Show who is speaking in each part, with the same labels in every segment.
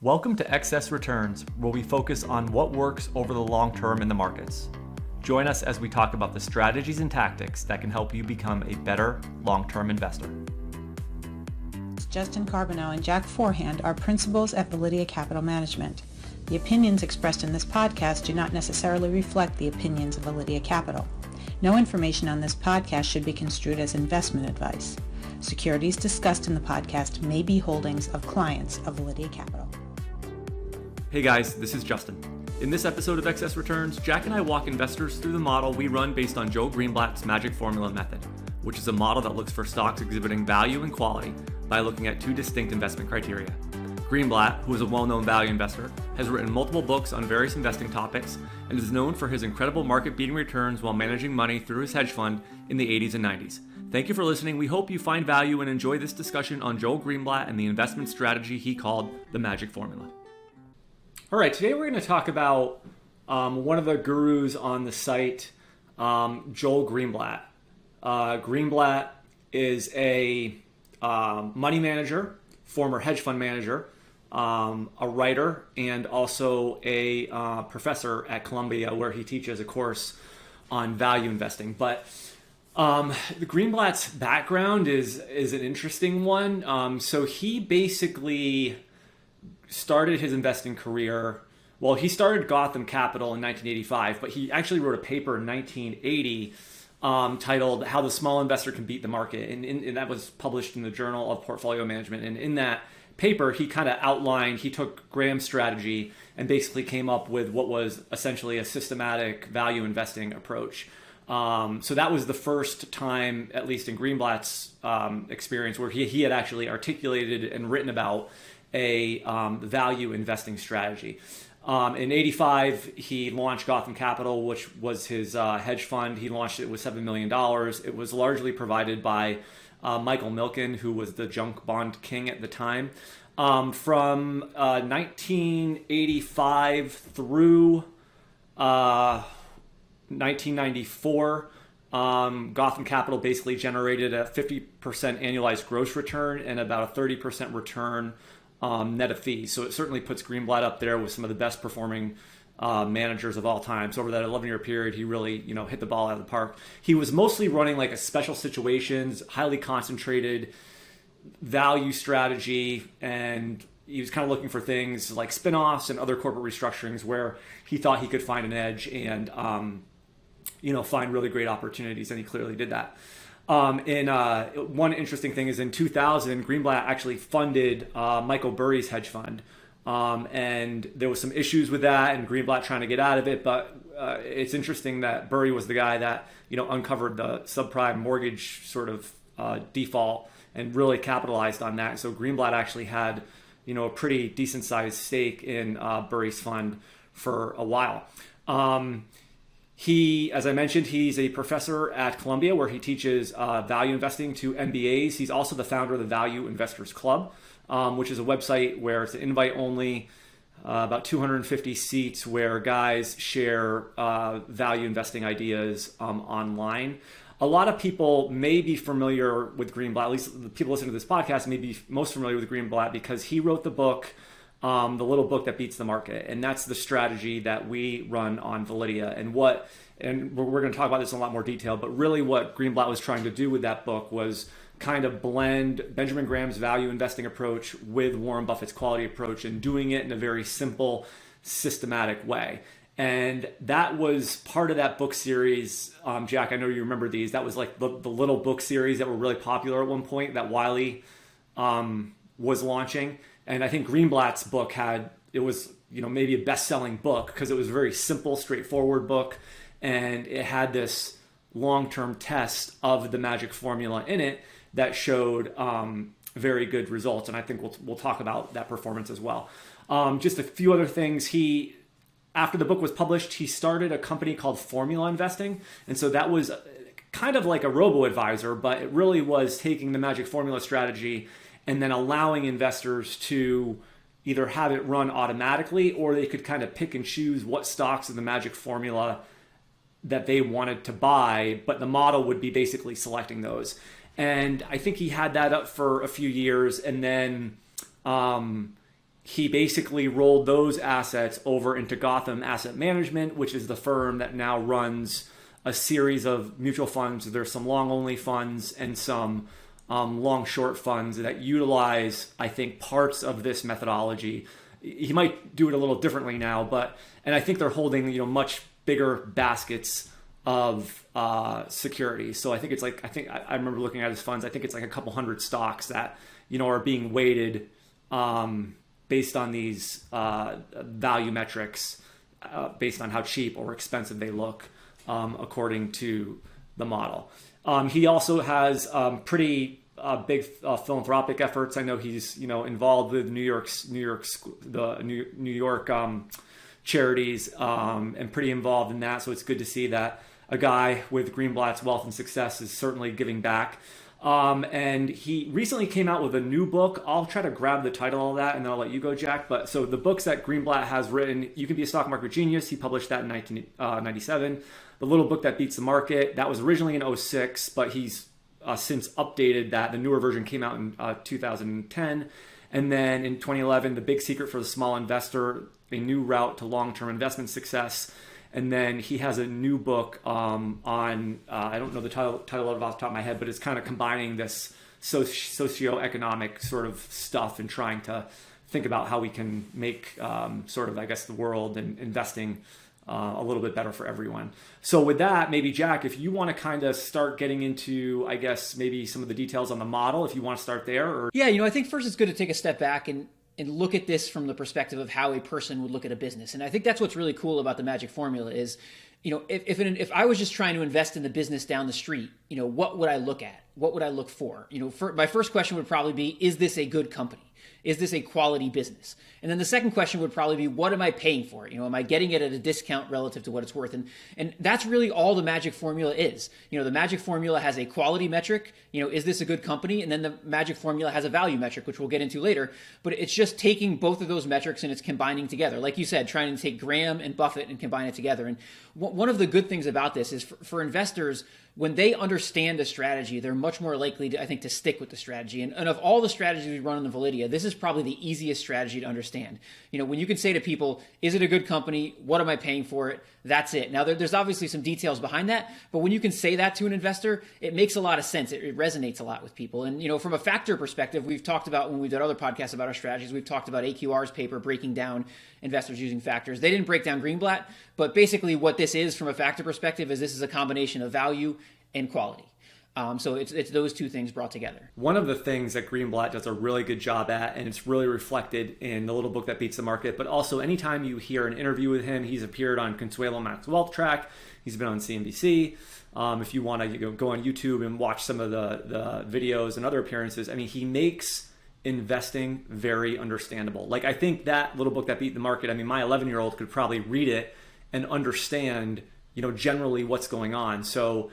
Speaker 1: Welcome to Excess Returns, where we focus on what works over the long term in the markets. Join us as we talk about the strategies and tactics that can help you become a better long-term investor.
Speaker 2: Justin Carbonneau and Jack Forehand are principals at VALIDEA Capital Management. The opinions expressed in this podcast do not necessarily reflect the opinions of VALIDEA Capital. No information on this podcast should be construed as investment advice. Securities discussed in the podcast may be holdings of clients of VALIDEA Capital.
Speaker 1: Hey guys, this is Justin. In this episode of Excess Returns, Jack and I walk investors through the model we run based on Joe Greenblatt's magic formula method, which is a model that looks for stocks exhibiting value and quality by looking at two distinct investment criteria. Greenblatt, who is a well-known value investor, has written multiple books on various investing topics and is known for his incredible market-beating returns while managing money through his hedge fund in the 80s and 90s. Thank you for listening. We hope you find value and enjoy this discussion on Joel Greenblatt and the investment strategy he called the magic formula. All right, today we're going to talk about one of the gurus on the site, Joel Greenblatt. Greenblatt is a money manager, former hedge fund manager, a writer, and also a professor at Columbia where he teaches a course on value investing. But the Greenblatt's background is an interesting one. So he basically started his investing career. Well, he started Gotham Capital in 1985, but he actually wrote a paper in 1980 titled "How the Small Investor Can Beat the Market," and that was published in the Journal of Portfolio Management. And in that paper, he kind of outlined, he took Graham's strategy and basically came up with what was essentially a systematic value investing approach. So that was the first time, at least in Greenblatt's experience, where he had actually articulated and written about a value investing strategy. In 85, he launched Gotham Capital, which was his hedge fund. He launched it with $7 million. It was largely provided by Michael Milken, who was the junk bond king at the time. From 1985 through 1994, Gotham Capital basically generated a 50% annualized gross return and about a 30% return net of fees. So it certainly puts Greenblatt up there with some of the best performing managers of all time. So over that 11-year period, he really, hit the ball out of the park. He was mostly running like a special situations, highly concentrated value strategy, and he was kind of looking for things like spinoffs and other corporate restructurings where he thought he could find an edge and find really great opportunities, and he clearly did that. One interesting thing is in 2000, Greenblatt actually funded Michael Burry's hedge fund. And there was some issues with that and Greenblatt trying to get out of it. But it's interesting that Burry was the guy that, uncovered the subprime mortgage sort of default and really capitalized on that. So Greenblatt actually had, a pretty decent sized stake in Burry's fund for a while. He, as I mentioned, he's a professor at Columbia where he teaches value investing to MBAs. He's also the founder of the Value Investors Club, which is a website where it's an invite-only, about 250 seats where guys share value investing ideas online. A lot of people may be familiar with Greenblatt, at least the people listening to this podcast may be most familiar with Greenblatt because he wrote the book, The Little Book That Beats the Market. And that's the strategy that we run on VALIDEA. And we're going to talk about this in a lot more detail, but really what Greenblatt was trying to do with that book was kind of blend Benjamin Graham's value investing approach with Warren Buffett's quality approach and doing it in a very simple, systematic way. And that was part of that book series. Jack, I know you remember these. That was like the little book series that were really popular at one point that Wiley was launching. And I think Greenblatt's book was maybe a best-selling book because it was a very simple, straightforward book. And it had this long-term test of the magic formula in it that showed very good results. And I think we'll talk about that performance as well. Just a few other things. After the book was published, he started a company called Formula Investing. And so that was kind of like a robo-advisor, but it really was taking the magic formula strategy and then allowing investors to either have it run automatically or they could kind of pick and choose what stocks in the magic formula that they wanted to buy, but the model would be basically selecting those. And I think he had that up for a few years, and then he basically rolled those assets over into Gotham Asset Management, which is the firm that now runs a series of mutual funds. There's some long-only funds and some long-short funds that utilize, I think, parts of this methodology. He might do it a little differently now, and I think they're holding, much bigger baskets of securities. So I think I remember looking at his funds. I think it's like a couple hundred stocks that, are being weighted based on these value metrics, based on how cheap or expensive they look, according to the model. He also has pretty big philanthropic efforts. I know he's involved with New York charities, and pretty involved in that. So it's good to see that a guy with Greenblatt's wealth and success is certainly giving back. And he recently came out with a new book. I'll try to grab the title of that and then I'll let you go, Jack. But so the books that Greenblatt has written, You Can Be a Stock Market Genius. He published that in 1997. The Little Book That Beats the Market. That was originally in 2006, but he's since updated that. The newer version came out in 2010. And then in 2011, The Big Secret for the Small Investor, A New Route to Long-Term Investment Success. And then he has a new book on, I don't know the title of it off the top of my head, but it's kind of combining this socioeconomic sort of stuff and trying to think about how we can make sort of, I guess, the world and investing a little bit better for everyone. So with that, maybe Jack, if you want to kind of start getting into, I guess, maybe some of the details on the model, if you want to start there. Or...
Speaker 3: Yeah, I think first it's good to take a step back and look at this from the perspective of how a person would look at a business. And I think that's what's really cool about the magic formula is, if I was just trying to invest in the business down the street, what would I look at? What would I look for? My first question would probably be, is this a good company? Is this a quality business? And then the second question would probably be, what am I paying for it? Am I getting it at a discount relative to what it's worth? And that's really all the magic formula is. The magic formula has a quality metric, is this a good company? And then the magic formula has a value metric, which we'll get into later. But it's just taking both of those metrics and it's combining together. Like you said, trying to take Graham and Buffett and combine it together. And one of the good things about this is for investors, when they understand a strategy, they're much more likely to, I think, to stick with the strategy. And of all the strategies we run in the Validea, this is probably the easiest strategy to understand. When you can say to people, is it a good company? What am I paying for it? That's it. Now, there's obviously some details behind that, but when you can say that to an investor, it makes a lot of sense. It resonates a lot with people. And, from a factor perspective, we've talked about, when we've done other podcasts about our strategies, we've talked about AQR's paper breaking down investors using factors. They didn't break down Greenblatt, but basically what this is from a factor perspective is this is a combination of value and quality. So it's those two things brought together.
Speaker 1: One of the things that Greenblatt does a really good job at, and it's really reflected in The Little Book That Beats the Market, but also anytime you hear an interview with him, he's appeared on Consuelo Max Wealth Track, he's been on CNBC. If you want to go on YouTube and watch some of the videos and other appearances, he makes investing very understandable. Like, I think that Little Book That Beat the Market, my 11-year-old could probably read it and understand, generally what's going on. So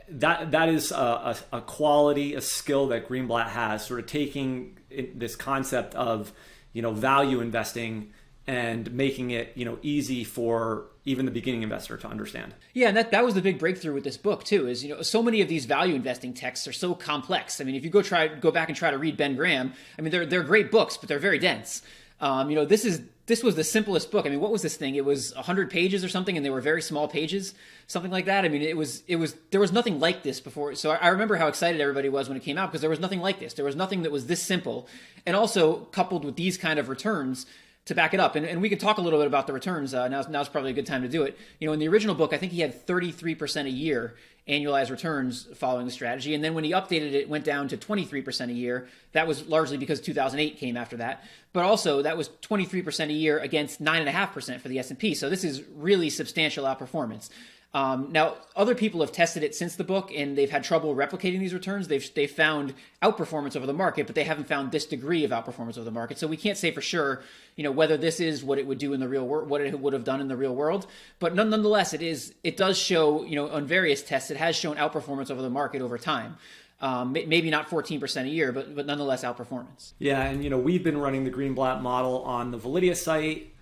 Speaker 1: that is a quality, a skill that Greenblatt has, sort of taking this concept of, value investing and making it, easy for even the beginning investor to understand.
Speaker 3: Yeah, and that was the big breakthrough with this book too, is, so many of these value investing texts are so complex. If you go back and try to read Ben Graham, they're great books, but they're very dense. This was the simplest book. What was this thing? It was 100 pages or something, and they were very small pages, something like that. There was nothing like this before. So I remember how excited everybody was when it came out, because there was nothing like this. There was nothing that was this simple, and also coupled with these kind of returns to back it up. And we could talk a lit's bit about the returns. Now's probably a good time to do it. In the original book, I think he had 33% a year annualized returns following the strategy. And then when he updated it, it went down to 23% a year. That was largely because 2008 came after that. But also that was 23% a year against 9.5% for the S&P. So this is really substantial outperformance. Now, other people have tested it since the book, and they've had trouble replicating these returns. They've found outperformance over the market, but they haven't found this degree of outperformance over the market. So we can't say for sure, whether this is what it would do in the real world, what it would have done in the real world. But nonetheless, it does show, on various tests, it has shown outperformance over the market over time. Maybe not 14% a year, but nonetheless outperformance.
Speaker 1: Yeah, and we've been running the Greenblatt model on the Validea site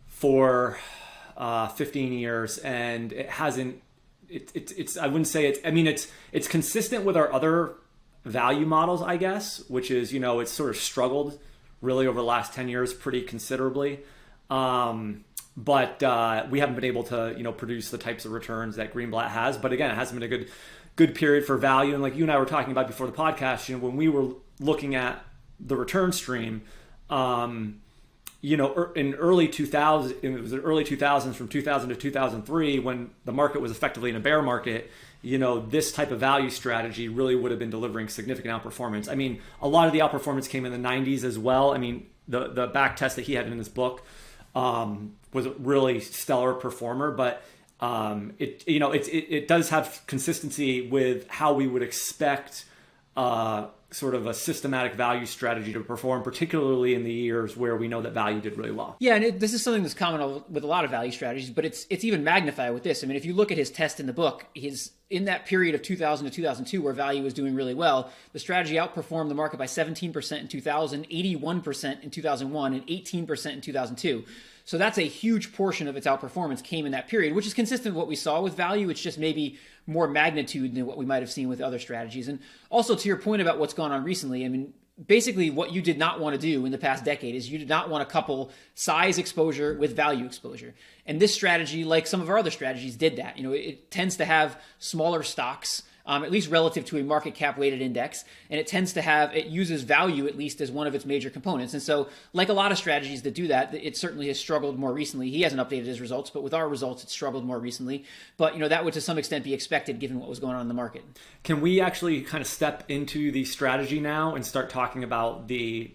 Speaker 1: for 15 years, and it hasn't. It's I wouldn't say it's consistent with our other value models, I guess, which is it's sort of struggled really over the last 10 years pretty considerably. But we haven't been able to, produce the types of returns that Greenblatt has. But again, it hasn't been a good period for value. And like you and I were talking about before the podcast, when we were looking at the return stream, in early 2000, it was the early 2000s, from 2000 to 2003, when the market was effectively in a bear market, this type of value strategy really would have been delivering significant outperformance. I mean, a lot of the outperformance came in the 90s as well. I mean, the back test that he had in his book was a really stellar performer, but it does have consistency with how we would expect sort of a systematic value strategy to perform, particularly in the years where we know that value did really well.
Speaker 3: Yeah, and this is something that's common with a lot of value strategies, but it's even magnified with this. I mean, if you look at his test in the book, in that period of 2000 to 2002 where value was doing really well, the strategy outperformed the market by 17% in 2000, 81% in 2001, and 18% in 2002. So that's a huge portion of its outperformance came in that period, which is consistent with what we saw with value. It's just maybe more magnitude than what we might have seen with other strategies. And also to your point about what's gone on recently, I mean, basically what you did not want to do in the past decade is you did not want to couple size exposure with value exposure. And this strategy, like some of our other strategies, did that. It tends to have smaller stocks, at least relative to a market cap weighted index. And it uses value at least as one of its major components. And so like a lot of strategies that do that, it certainly has struggled more recently. He hasn't updated his results, but with our results, it's struggled more recently. But that would to some extent be expected given what was going on in the market. Can
Speaker 1: we actually kind of step into the strategy now and start talking about the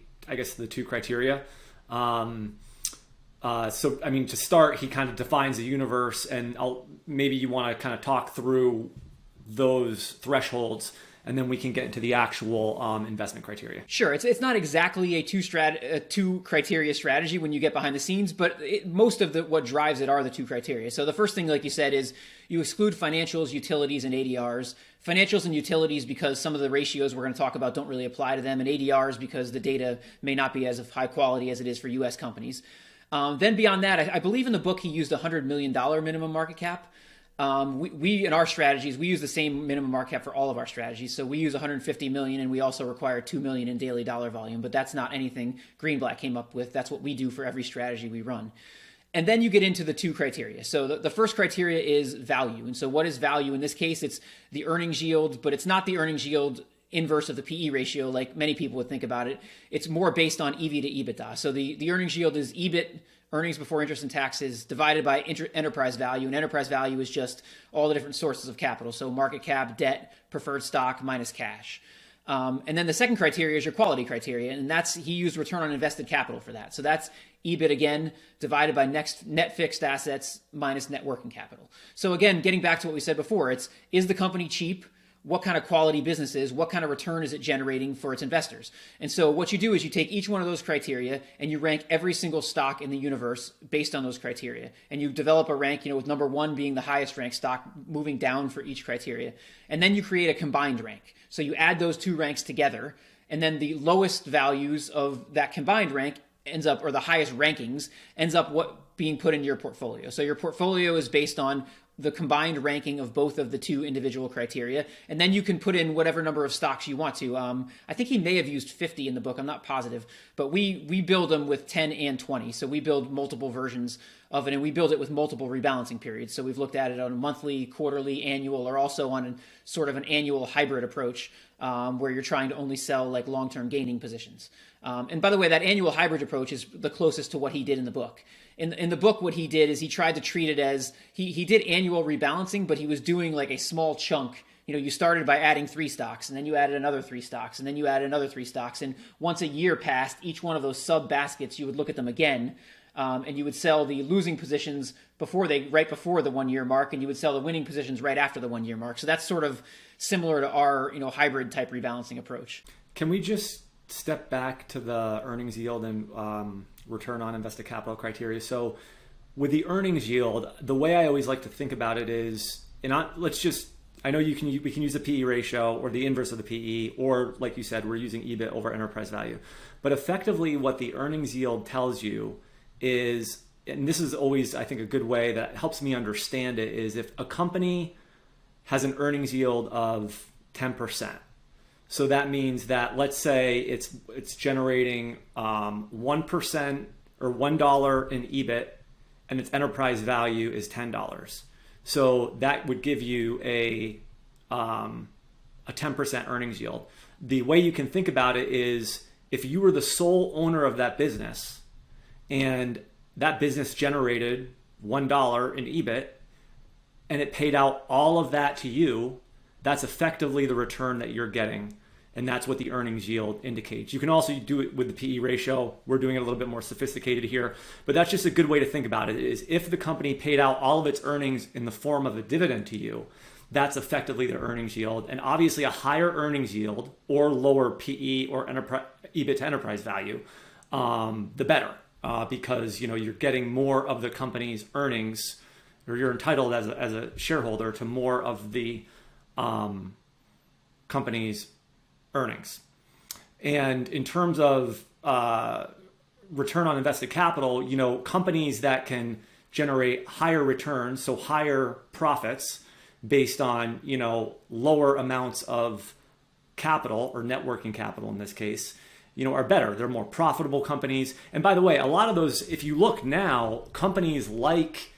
Speaker 1: two criteria? So, I mean, to start, he kind of defines the universe, and maybe you want to kind of talk through those thresholds, and then we can get into the actual investment criteria.
Speaker 3: Sure. It's not exactly a two criteria strategy when you get behind the scenes, but most of what drives it are the two criteria. So the first thing, like you said, is you exclude financials, utilities, and ADRs. Financials and utilities because some of the ratios we're going to talk about don't really apply to them, and ADRs because the data may not be as of high quality as it is for U.S. companies. Then beyond that, I believe in the book he used a $100 million minimum market cap. We in our strategies, we use the same minimum market cap for all of our strategies. So we use 150 million, and we also require 2 million in daily dollar volume, but that's not anything Greenblatt came up with. That's what we do for every strategy we run. And then you get into the two criteria. So the first criteria is value. And so what is value? In this case, it's the earnings yield, but it's not the earnings yield inverse of the PE ratio like many people would think about it. It's more based on EV to EBITDA. So the earnings yield is EBIT, earnings before interest and taxes, divided by enterprise value. And enterprise value is just all the different sources of capital. So market cap, debt, preferred stock, minus cash. And then the second criteria is your quality criteria. And he used return on invested capital for that. So that's EBIT again, divided by net fixed assets minus net working capital. So again, getting back to what we said before, is the company cheap? What kind of quality business is, what kind of return is it generating for its investors? And so what you do is you take each one of those criteria and you rank every single stock in the universe based on those criteria. And you develop a rank, with number one being the highest ranked stock, moving down for each criteria. And then you create a combined rank. So you add those two ranks together, and then the lowest values of that combined rank or the highest rankings ends up being put into your portfolio. So your portfolio is based on the combined ranking of both of the two individual criteria. And then you can put in whatever number of stocks you want to. I think he may have used 50 in the book. I'm not positive, but we build them with 10 and 20. So we build multiple versions of it, and we build it with multiple rebalancing periods. So we've looked at it on a monthly, quarterly, annual, or also on sort of an annual hybrid approach where you're trying to only sell like long-term gaining positions. And by the way, that annual hybrid approach is the closest to what he did in the book. In the book, what he did is he tried to treat it as he did annual rebalancing, but he was doing like a small chunk. You started by adding 3 stocks, and then you added another 3 stocks, and then you added another 3 stocks. And once a year passed, each one of those sub baskets, you would look at them again, and you would sell the losing positions right before the 1 year mark, and you would sell the winning positions right after the 1 year mark. So that's sort of similar to our hybrid type rebalancing approach.
Speaker 1: Can we just step back to the earnings yield and return on invested capital criteria? So with the earnings yield, the way I always like to think about it is, I know we can use the PE ratio or the inverse of the PE, or like you said, we're using EBIT over enterprise value. But effectively what the earnings yield tells you is, and this is always, I think, a good way that helps me understand it, is if a company has an earnings yield of 10%, So that means that, let's say it's generating 1% or $1 in EBIT, and its enterprise value is $10. So that would give you a 10% earnings yield. The way you can think about it is, if you were the sole owner of that business and that business generated $1 in EBIT and it paid out all of that to you, that's effectively the return that you're getting. And that's what the earnings yield indicates. You can also do it with the PE ratio. We're doing it a little bit more sophisticated here, but that's just a good way to think about it, is if the company paid out all of its earnings in the form of a dividend to you, that's effectively the earnings yield. And obviously a higher earnings yield or lower PE or EBIT to enterprise value, the better, because you're getting more of the company's earnings, or you're entitled as a shareholder to more of the company's earnings. And in terms of return on invested capital, companies that can generate higher returns, so higher profits based on lower amounts of capital, or net working capital in this case, are better. They're more profitable companies. And by the way, a lot of those, if you look now, companies like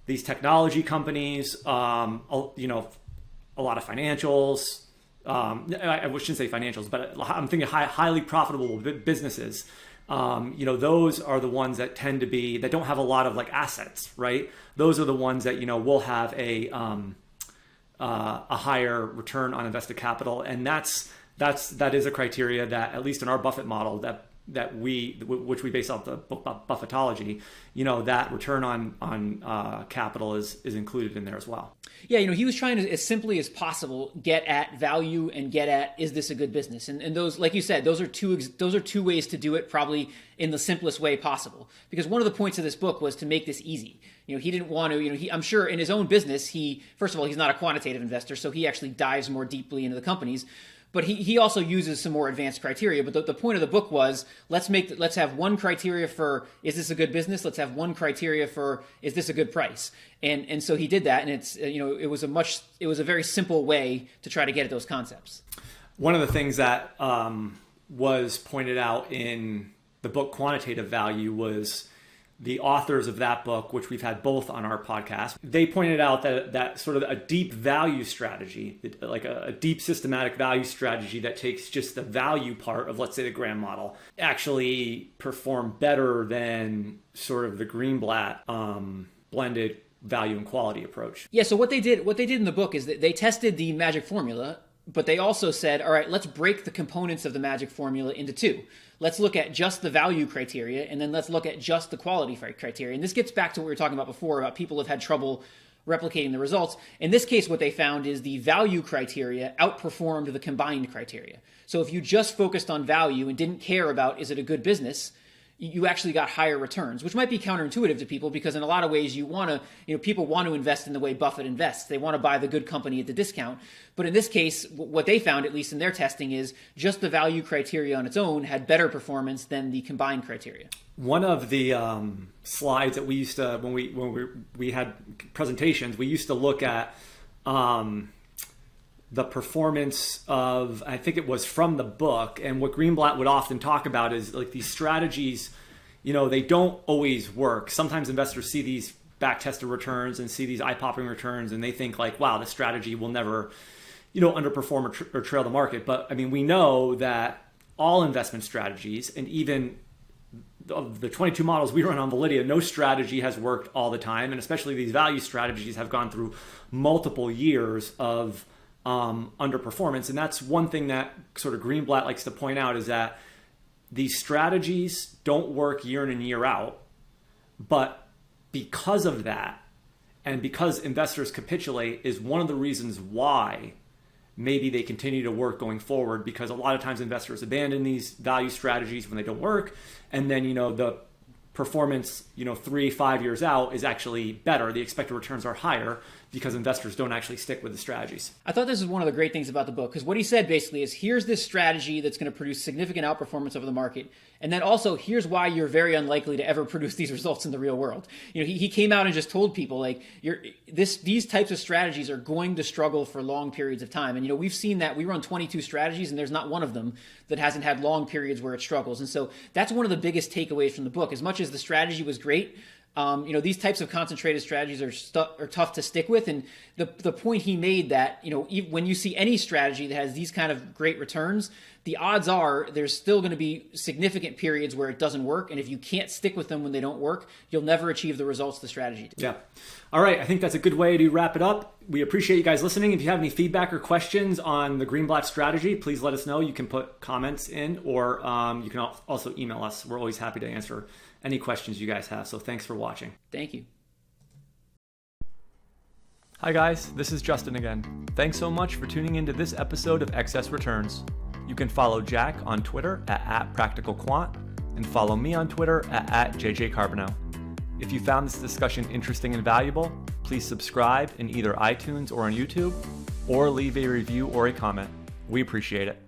Speaker 1: these technology companies, a lot of financials, I shouldn't say financials, but I'm thinking highly profitable businesses. Those are the ones that tend to be, that don't have a lot of assets, right? Those are the ones that will have a higher return on invested capital, and that is a criteria that, at least in our Buffett model, which we base off the book Buffettology, that return on capital is included in there as well.
Speaker 3: Yeah, he was trying to, as simply as possible, get at value and get at, is this a good business? And those, like you said, those are two ways to do it, probably in the simplest way possible. Because one of the points of this book was to make this easy. He didn't want to, I'm sure in his own business, first of all, he's not a quantitative investor, so he actually dives more deeply into the companies. But he also uses some more advanced criteria. But the point of the book was, let's have one criteria for, is this a good business? Let's have one criteria for, is this a good price? And so he did that, and it's it was a very simple way to try to get at those concepts.
Speaker 1: One of the things that was pointed out in the book Quantitative Value was the authors of that book, which we've had both on our podcast, they pointed out that sort of a deep value strategy, like a deep systematic value strategy that takes just the value part of, let's say, the Graham model, actually performed better than sort of the Greenblatt blended value and quality approach.
Speaker 3: Yeah, so what they did in the book is that they tested the magic formula, but they also said, all right, let's break the components of the magic formula into two. Let's look at just the value criteria, and then let's look at just the quality criteria. And this gets back to what we were talking about before, about people have had trouble replicating the results. In this case, what they found is the value criteria outperformed the combined criteria. So if you just focused on value and didn't care about, is it a good business, you actually got higher returns, which might be counterintuitive to people, because in a lot of ways people want to invest in the way Buffett invests. They want to buy the good company at the discount. But in this case, what they found, at least in their testing, is just the value criteria on its own had better performance than the combined criteria.
Speaker 1: One of the slides that we used to, when we had presentations, we used to look at the performance of, I think it was from the book, and what Greenblatt would often talk about is these strategies, they don't always work. Sometimes investors see these back-tested returns and see these eye-popping returns, and they think wow, this strategy will never, underperform or trail the market. But I mean, we know that all investment strategies, and even of the 22 models we run on Validea, no strategy has worked all the time, and especially these value strategies have gone through multiple years of underperformance. And that's one thing that sort of Greenblatt likes to point out, is that these strategies don't work year in and year out, but because of that, and because investors capitulate, is one of the reasons why maybe they continue to work going forward, because a lot of times investors abandon these value strategies when they don't work, and then the performance 3-5 years out is actually better. The expected returns are higher because investors don't actually stick with the strategies.
Speaker 3: I thought this was one of the great things about the book, because what he said basically is, here's this strategy that's going to produce significant outperformance over the market, And then also, here's why you're very unlikely to ever produce these results in the real world. He came out and just told people, like, these types of strategies are going to struggle for long periods of time. And, we've seen that. We run 22 strategies, and there's not one of them that hasn't had long periods where it struggles. And so that's one of the biggest takeaways from the book. As much as the strategy was great, these types of concentrated strategies are tough to stick with. And the point he made that, when you see any strategy that has these kind of great returns, the odds are there's still going to be significant periods where it doesn't work. And if you can't stick with them when they don't work, you'll never achieve the results the strategy does.
Speaker 1: Yeah. All right. I think that's a good way to wrap it up. We appreciate you guys listening. If you have any feedback or questions on the Greenblatt strategy, please let us know. You can put comments in, or you can also email us. We're always happy to answer any questions you guys have. So thanks for watching.
Speaker 3: Thank you.
Speaker 1: Hi guys, this is Justin again. Thanks so much for tuning into this episode of Excess Returns. You can follow Jack on Twitter at @PracticalQuant and follow me on Twitter at JJ Carbonneau. If you found this discussion interesting and valuable, please subscribe in either iTunes or on YouTube, or leave a review or a comment. We appreciate it.